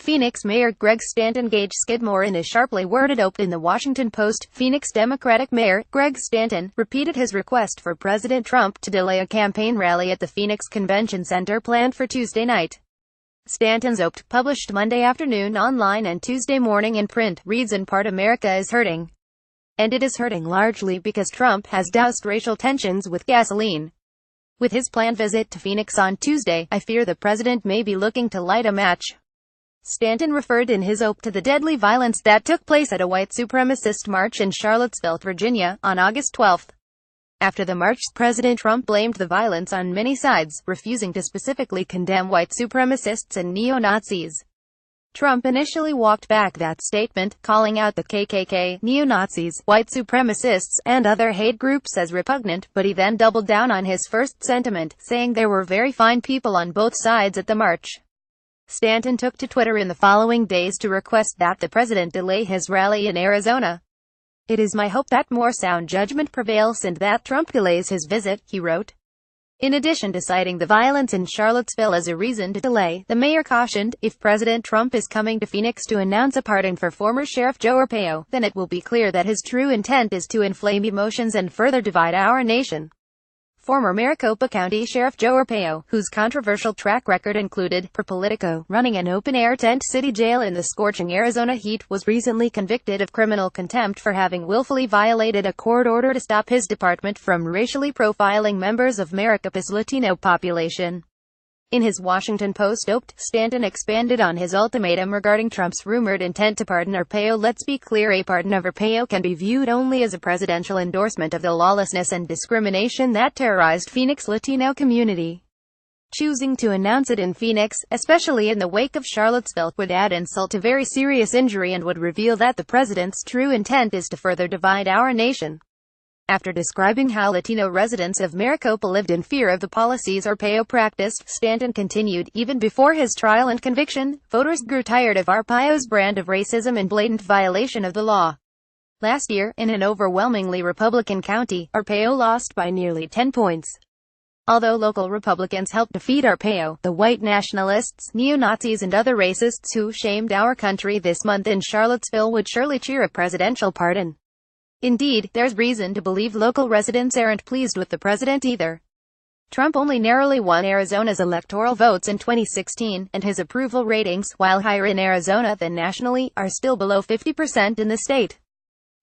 Phoenix Mayor Greg Stanton Gage Skidmore in a sharply worded op-ed in the Washington Post. Phoenix Democratic Mayor Greg Stanton repeated his request for President Trump to delay a campaign rally at the Phoenix Convention Center planned for Tuesday night. Stanton's op-ed, published Monday afternoon online and Tuesday morning in print, reads in part, "America is hurting. And it is hurting largely because Trump has doused racial tensions with gasoline. With his planned visit to Phoenix on Tuesday, I fear the president may be looking to light a match." Stanton referred in his op to the deadly violence that took place at a white supremacist march in Charlottesville, Virginia, on August 12. After the march, President Trump blamed the violence on many sides, refusing to specifically condemn white supremacists and neo-Nazis. Trump initially walked back that statement, calling out the KKK, neo-Nazis, white supremacists, and other hate groups as repugnant, but he then doubled down on his first sentiment, saying there were very fine people on both sides at the march. Stanton took to Twitter in the following days to request that the president delay his rally in Arizona. "It is my hope that more sound judgment prevails and that Trump delays his visit," he wrote. In addition to citing the violence in Charlottesville as a reason to delay, the mayor cautioned, "If President Trump is coming to Phoenix to announce a pardon for former Sheriff Joe Arpaio, then it will be clear that his true intent is to inflame emotions and further divide our nation." Former Maricopa County Sheriff Joe Arpaio, whose controversial track record included, per Politico, running an open-air tent city jail in the scorching Arizona heat, was recently convicted of criminal contempt for having willfully violated a court order to stop his department from racially profiling members of Maricopa's Latino population. In his Washington Post op-ed, Stanton expanded on his ultimatum regarding Trump's rumored intent to pardon Arpaio. "Let's be clear, a pardon of Arpaio can be viewed only as a presidential endorsement of the lawlessness and discrimination that terrorized Phoenix Latino community. Choosing to announce it in Phoenix, especially in the wake of Charlottesville, would add insult to very serious injury and would reveal that the president's true intent is to further divide our nation." After describing how Latino residents of Maricopa lived in fear of the policies Arpaio practiced, Stanton continued, "Even before his trial and conviction, voters grew tired of Arpaio's brand of racism and blatant violation of the law. Last year, in an overwhelmingly Republican county, Arpaio lost by nearly 10 points. Although local Republicans helped defeat Arpaio, the white nationalists, neo-Nazis and other racists who shamed our country this month in Charlottesville would surely cheer a presidential pardon. Indeed, there's reason to believe local residents aren't pleased with the president either. Trump only narrowly won Arizona's electoral votes in 2016, and his approval ratings, while higher in Arizona than nationally, are still below 50% in the state.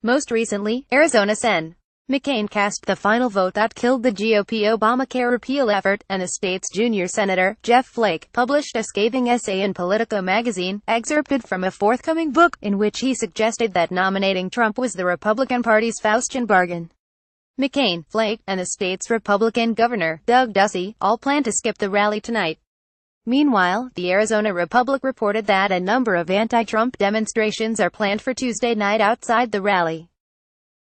Most recently, Arizona Sen. McCain cast the final vote that killed the GOP Obamacare repeal effort, and the state's junior senator, Jeff Flake, published a scathing essay in Politico magazine, excerpted from a forthcoming book, in which he suggested that nominating Trump was the Republican Party's Faustian bargain. McCain, Flake, and the state's Republican governor, Doug Ducey, all plan to skip the rally tonight. Meanwhile, the Arizona Republic reported that a number of anti-Trump demonstrations are planned for Tuesday night outside the rally.